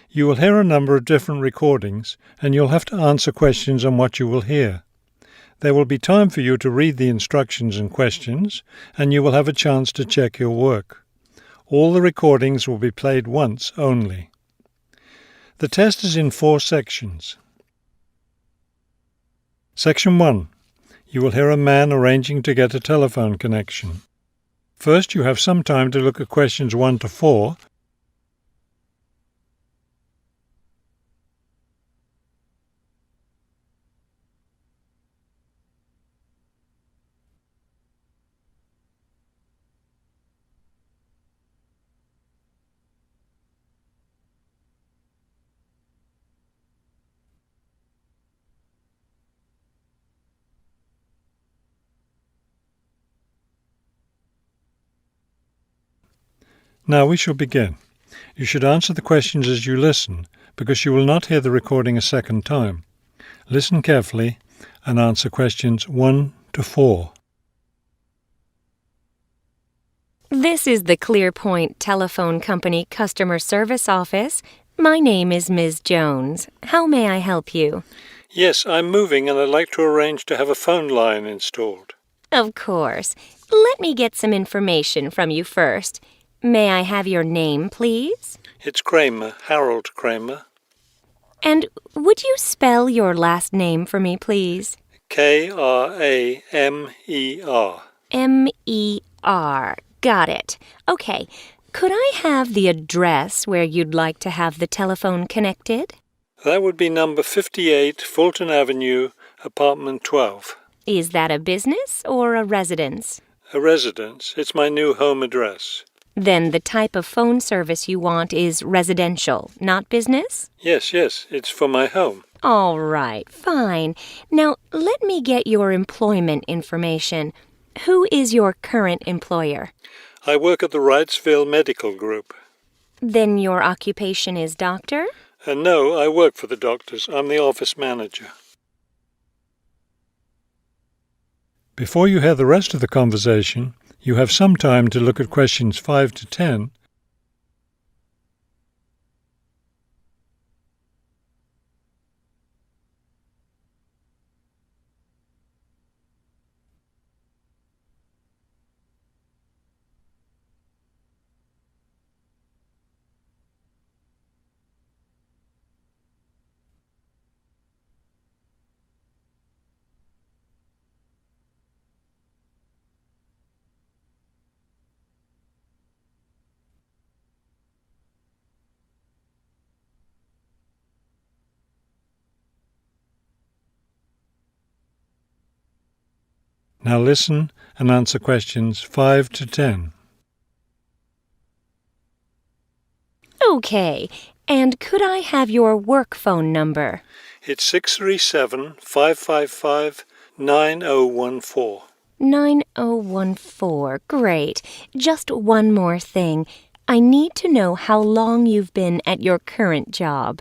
You will hear a number of different recordings, and you'll have to answer questions on what you will hear. There will be time for you to read the instructions and questions, and you will have a chance to check your work. All the recordings will be played once only. The test is in 4 sections. Section 1. You will hear a man arranging to get a telephone connection. First, you have some time to look at questions 1 to 4. Now we shall begin. You should answer the questions as you listen, because you will not hear the recording a second time. Listen carefully and answer questions 1 to 4. This is the ClearPoint Telephone Company Customer Service Office. My name is Ms. Jones. How may I help you? Yes, I'm moving and I'd like to arrange to have a phone line installed. Of course. Let me get some information from you first. May I have your name, please? It's Kramer, Harold Kramer. And would you spell your last name for me, please? Kramer. M-E-R. Got it. Okay. Could I have the address where you'd like to have the telephone connected? That would be number 58, Fulton Avenue, apartment 12. Is that a business or a residence? A residence. It's my new home address. Then the type of phone service you want is residential, not business? Yes, it's for my home. All right, fine. Now, let me get your employment information. Who is your current employer? I work at the Wrightsville Medical Group. Then your occupation is doctor? No, I work for the doctors. I'm the office manager. Before you hear the rest of the conversation, you have some time to look at questions 5 to 10. Now listen and answer questions 5 to 10. Okay, and could I have your work phone number? It's 637-555-9014. 9014, great. Just one more thing. I need to know how long you've been at your current job.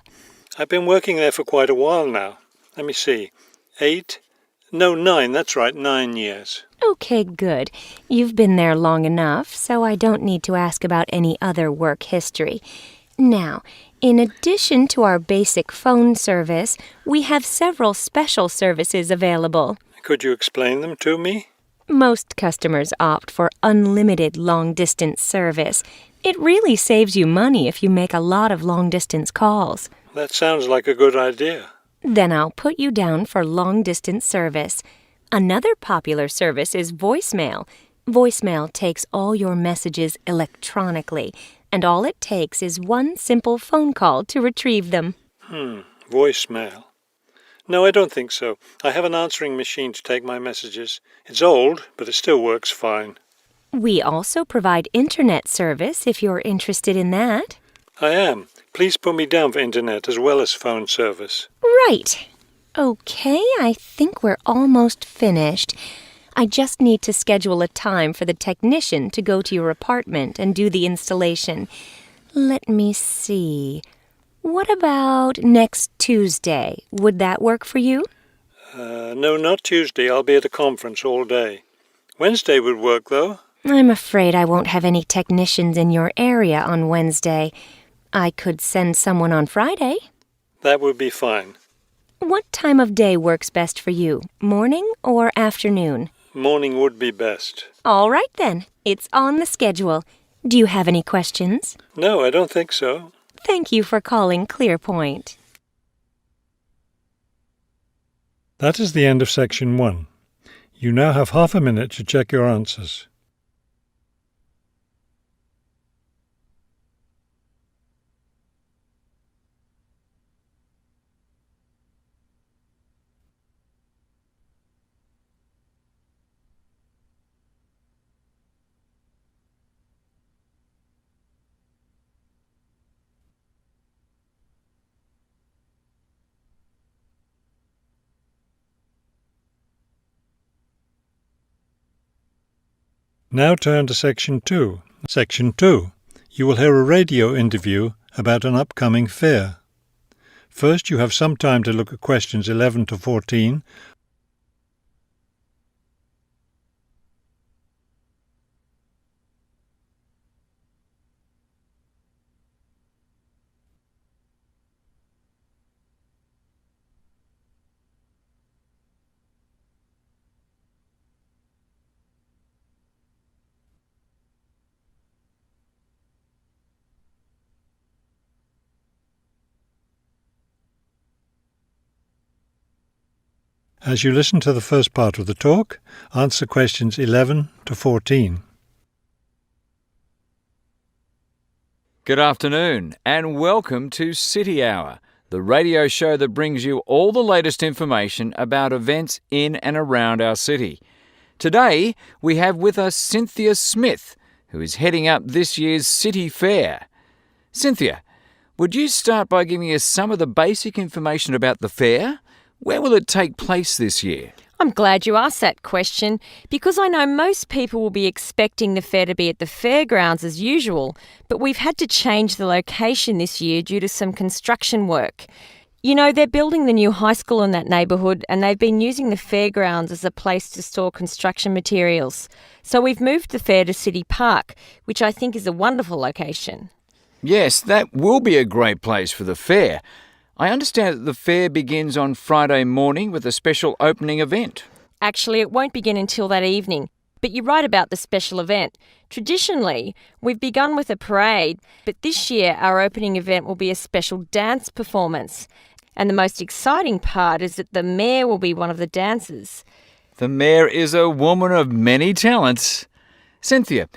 I've been working there for quite a while now. Let me see. 9, that's right, 9 years. Okay, good. You've been there long enough, so I don't need to ask about any other work history. Now, in addition to our basic phone service, we have several special services available. Could you explain them to me? Most customers opt for unlimited long-distance service. It really saves you money if you make a lot of long-distance calls. That sounds like a good idea. Then I'll put you down for long-distance service. Another popular service is voicemail. Voicemail takes all your messages electronically, and all it takes is one simple phone call to retrieve them. Voicemail. No, I don't think so. I have an answering machine to take my messages. It's old, but it still works fine. We also provide internet service if you're interested in that. I am. Please put me down for internet as well as phone service. Right. Okay, I think we're almost finished. I just need to schedule a time for the technician to go to your apartment and do the installation. Let me see. What about next Tuesday? Would that work for you? No, not Tuesday. I'll be at a conference all day. Wednesday would work, though. I'm afraid I won't have any technicians in your area on Wednesday. I could send someone on Friday. That would be fine. What time of day works best for you, morning or afternoon? Morning would be best. All right then, it's on the schedule. Do you have any questions? No, I don't think so. Thank you for calling Clearpoint. That is the end of section 1. You now have half a minute to check your answers. Now turn to Section 2. Section 2. You will hear a radio interview about an upcoming fair. First, you have some time to look at questions 11 to 14. As you listen to the first part of the talk, answer questions 11 to 14. Good afternoon and welcome to City Hour, the radio show that brings you all the latest information about events in and around our city. Today we have with us Cynthia Smith, who is heading up this year's City Fair. Cynthia, would you start by giving us some of the basic information about the fair? Where will it take place this year? I'm glad you asked that question because I know most people will be expecting the fair to be at the fairgrounds as usual, but we've had to change the location this year due to some construction work. You know, they're building the new high school in that neighbourhood and they've been using the fairgrounds as a place to store construction materials. So we've moved the fair to City Park, which I think is a wonderful location. Yes, that will be a great place for the fair. I understand that the fair begins on Friday morning with a special opening event. Actually, it won't begin until that evening, but you're right about the special event. Traditionally, we've begun with a parade, but this year our opening event will be a special dance performance. And the most exciting part is that the mayor will be one of the dancers. The mayor is a woman of many talents. Cynthia,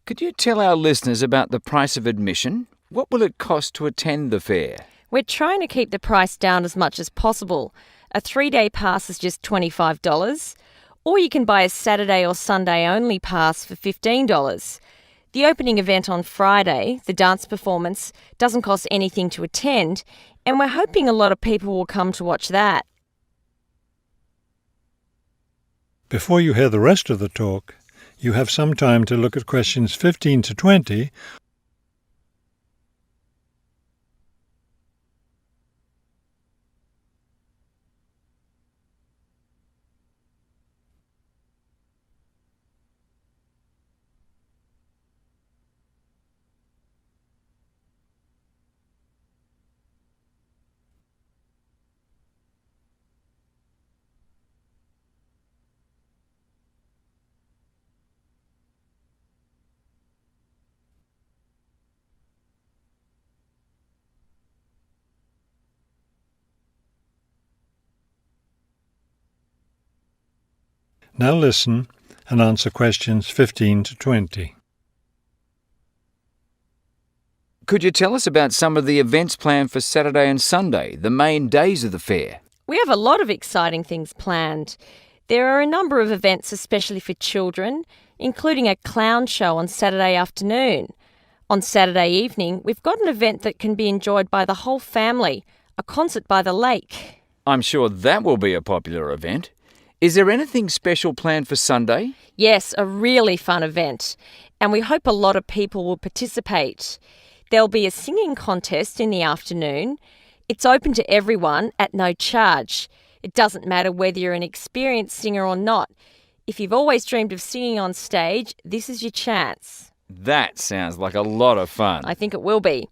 could you tell our listeners about the price of admission? What will it cost to attend the fair? We're trying to keep the price down as much as possible. A 3-day pass is just $25, or you can buy a Saturday or Sunday only pass for $15. The opening event on Friday, the dance performance, doesn't cost anything to attend, and we're hoping a lot of people will come to watch that. Before you hear the rest of the talk, you have some time to look at questions 15 to 20. Now listen and answer questions 15 to 20. Could you tell us about some of the events planned for Saturday and Sunday, the main days of the fair? We have a lot of exciting things planned. There are a number of events especially for children, including a clown show on Saturday afternoon. On Saturday evening, we've got an event that can be enjoyed by the whole family, a concert by the lake. I'm sure that will be a popular event. Is there anything special planned for Sunday? Yes, a really fun event, and we hope a lot of people will participate. There'll be a singing contest in the afternoon. It's open to everyone at no charge. It doesn't matter whether you're an experienced singer or not. If you've always dreamed of singing on stage, this is your chance. That sounds like a lot of fun. I think it will be.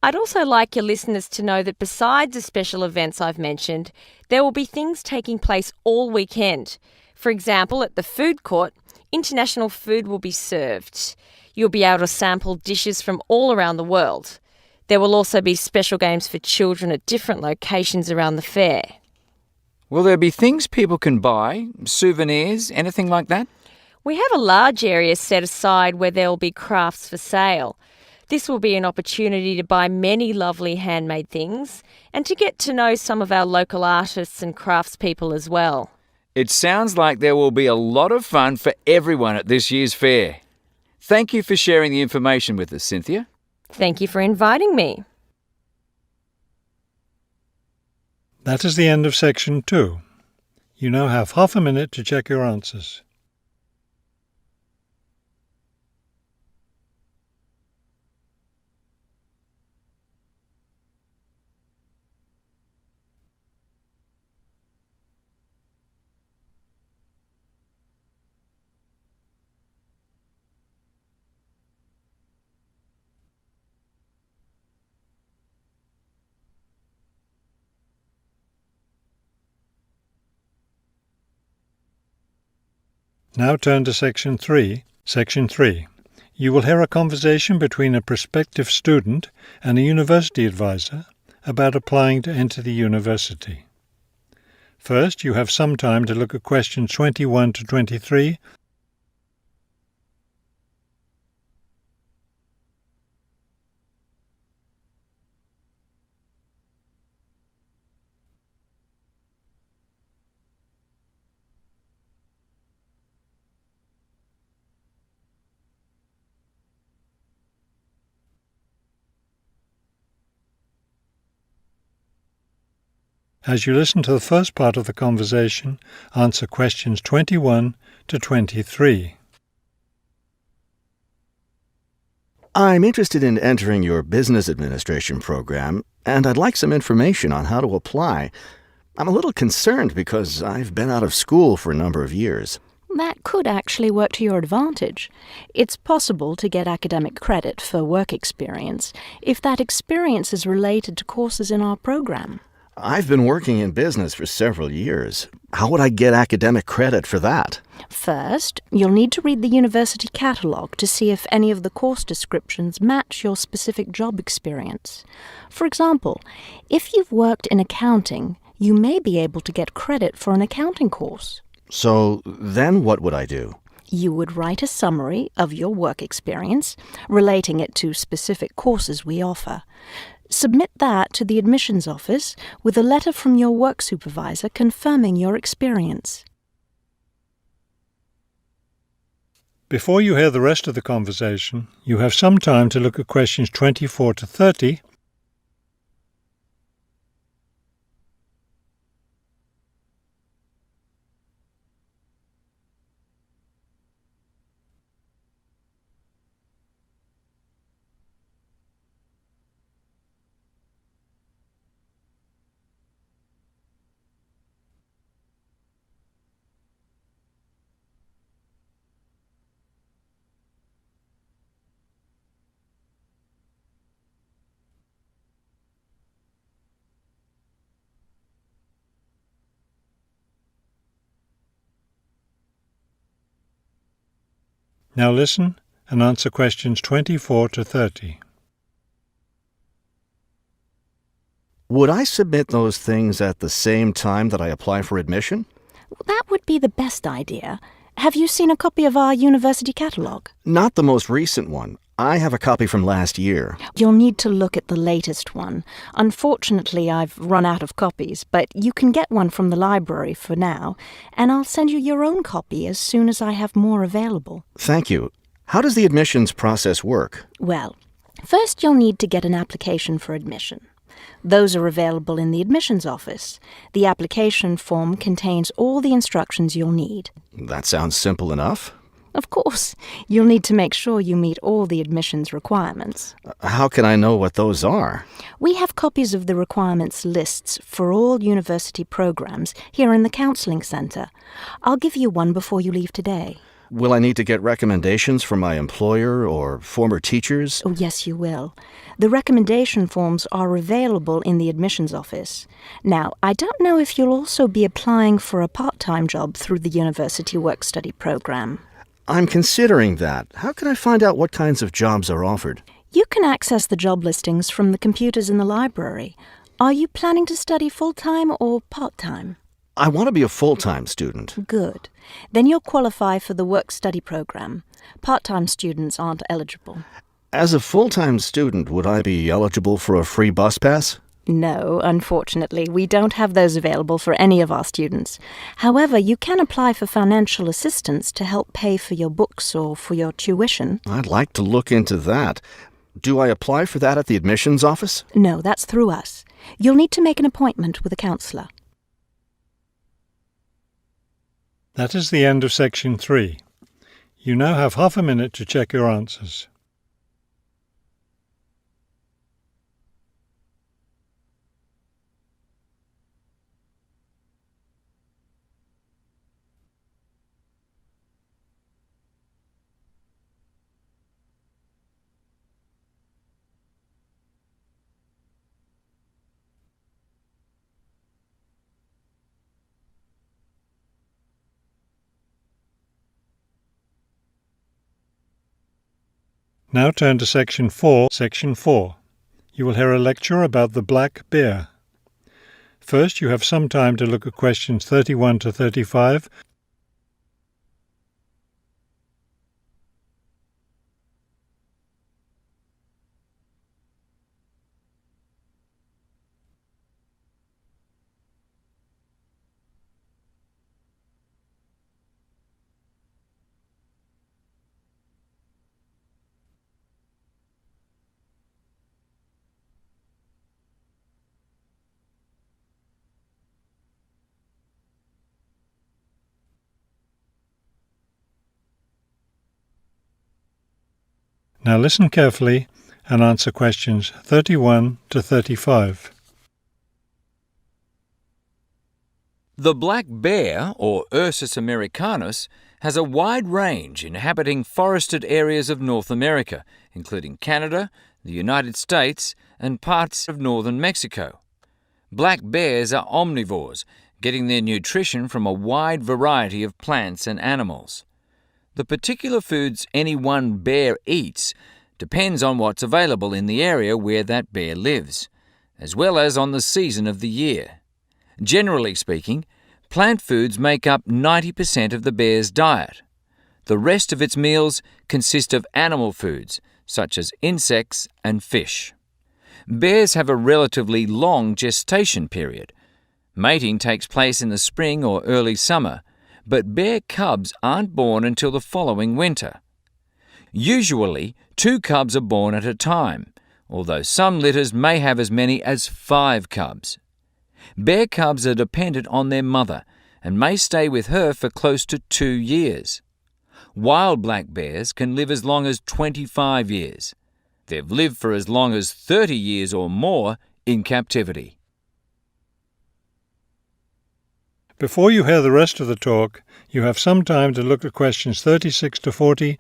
I'd also like your listeners to know that besides the special events I've mentioned, there will be things taking place all weekend. For example, at the food court, international food will be served. You'll be able to sample dishes from all around the world. There will also be special games for children at different locations around the fair. Will there be things people can buy, souvenirs, anything like that? We have a large area set aside where there will be crafts for sale. This will be an opportunity to buy many lovely handmade things and to get to know some of our local artists and craftspeople as well. It sounds like there will be a lot of fun for everyone at this year's fair. Thank you for sharing the information with us, Cynthia. Thank you for inviting me. That is the end of section 2. You now have half a minute to check your answers. Now turn to section 3. Section 3. You will hear a conversation between a prospective student and a university advisor about applying to enter the university. First, you have some time to look at questions 21 to 23. As you listen to the first part of the conversation, answer questions 21 to 23. I'm interested in entering your business administration program, and I'd like some information on how to apply. I'm a little concerned because I've been out of school for a number of years. That could actually work to your advantage. It's possible to get academic credit for work experience if that experience is related to courses in our program. I've been working in business for several years. How would I get academic credit for that? First, you'll need to read the university catalogue to see if any of the course descriptions match your specific job experience. For example, if you've worked in accounting, you may be able to get credit for an accounting course. So then what would I do? You would write a summary of your work experience, relating it to specific courses we offer. Submit that to the admissions office with a letter from your work supervisor confirming your experience. Before you hear the rest of the conversation, you have some time to look at questions 24 to 30. Now listen and answer questions 24 to 30. Would I submit those things at the same time that I apply for admission? That would be the best idea. Have you seen a copy of our university catalogue? Not the most recent one. I have a copy from last year. You'll need to look at the latest one. Unfortunately, I've run out of copies, but you can get one from the library for now, and I'll send you your own copy as soon as I have more available. Thank you. How does the admissions process work? Well, first you'll need to get an application for admission. Those are available in the admissions office. The application form contains all the instructions you'll need. That sounds simple enough. Of course, you'll need to make sure you meet all the admissions requirements. How can I know what those are? We have copies of the requirements lists for all university programs here in the counselling centre. I'll give you one before you leave today. Will I need to get recommendations from my employer or former teachers? Oh, yes, you will. The recommendation forms are available in the admissions office. Now, I don't know if you'll also be applying for a part-time job through the university work-study program. I'm considering that. How can I find out what kinds of jobs are offered? You can access the job listings from the computers in the library. Are you planning to study full-time or part-time? I want to be a full-time student. Good. Then you'll qualify for the work-study program. Part-time students aren't eligible. As a full-time student, would I be eligible for a free bus pass? No, unfortunately, we don't have those available for any of our students. However, you can apply for financial assistance to help pay for your books or for your tuition. I'd like to look into that. Do I apply for that at the admissions office? No, that's through us. You'll need to make an appointment with a counsellor. That is the end of section 3. You now have half a minute to check your answers. Now turn to section 4. Section 4. You will hear a lecture about the black bear. First, you have some time to look at questions 31 to 35. Now listen carefully and answer questions 31 to 35. The black bear, or Ursus americanus, has a wide range inhabiting forested areas of North America, including Canada, the United States, and parts of northern Mexico. Black bears are omnivores, getting their nutrition from a wide variety of plants and animals. The particular foods any one bear eats depends on what's available in the area where that bear lives, as well as on the season of the year. Generally speaking, plant foods make up 90% of the bear's diet. The rest of its meals consist of animal foods, such as insects and fish. Bears have a relatively long gestation period. Mating takes place in the spring or early summer, but bear cubs aren't born until the following winter. Usually, 2 cubs are born at a time, although some litters may have as many as 5 cubs. Bear cubs are dependent on their mother and may stay with her for close to 2 years. Wild black bears can live as long as 25 years. They've lived for as long as 30 years or more in captivity. Before you hear the rest of the talk, you have some time to look at questions 36 to 40.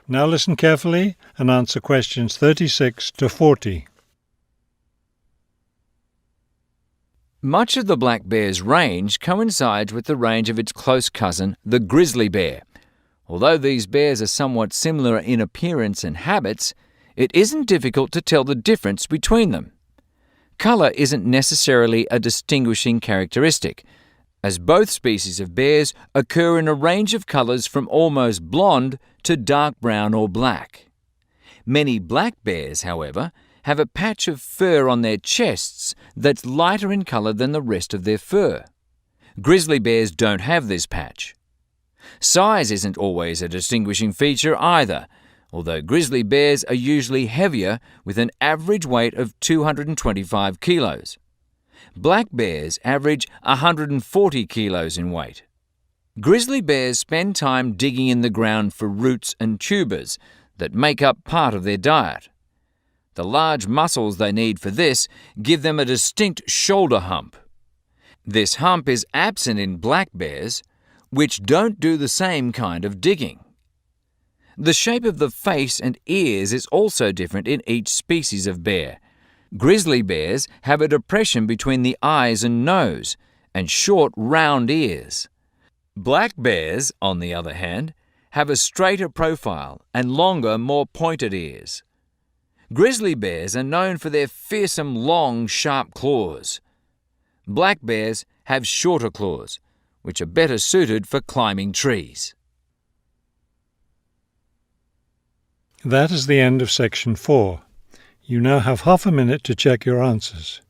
Now listen carefully and answer questions 36 to 40. Much of the black bear's range coincides with the range of its close cousin, the grizzly bear. Although these bears are somewhat similar in appearance and habits, it isn't difficult to tell the difference between them. Colour isn't necessarily a distinguishing characteristic, as both species of bears occur in a range of colours from almost blonde to dark brown or black. Many black bears, however, have a patch of fur on their chests that's lighter in colour than the rest of their fur. Grizzly bears don't have this patch. Size isn't always a distinguishing feature either, although grizzly bears are usually heavier with an average weight of 225 kilos. Black bears average 140 kilos in weight. Grizzly bears spend time digging in the ground for roots and tubers that make up part of their diet. The large muscles they need for this give them a distinct shoulder hump. This hump is absent in black bears, which don't do the same kind of digging. The shape of the face and ears is also different in each species of bear. Grizzly bears have a depression between the eyes and nose, and short, round ears. Black bears, on the other hand, have a straighter profile and longer, more pointed ears. Grizzly bears are known for their fearsome, long, sharp claws. Black bears have shorter claws, which are better suited for climbing trees. That is the end of section 4. You now have half a minute to check your answers.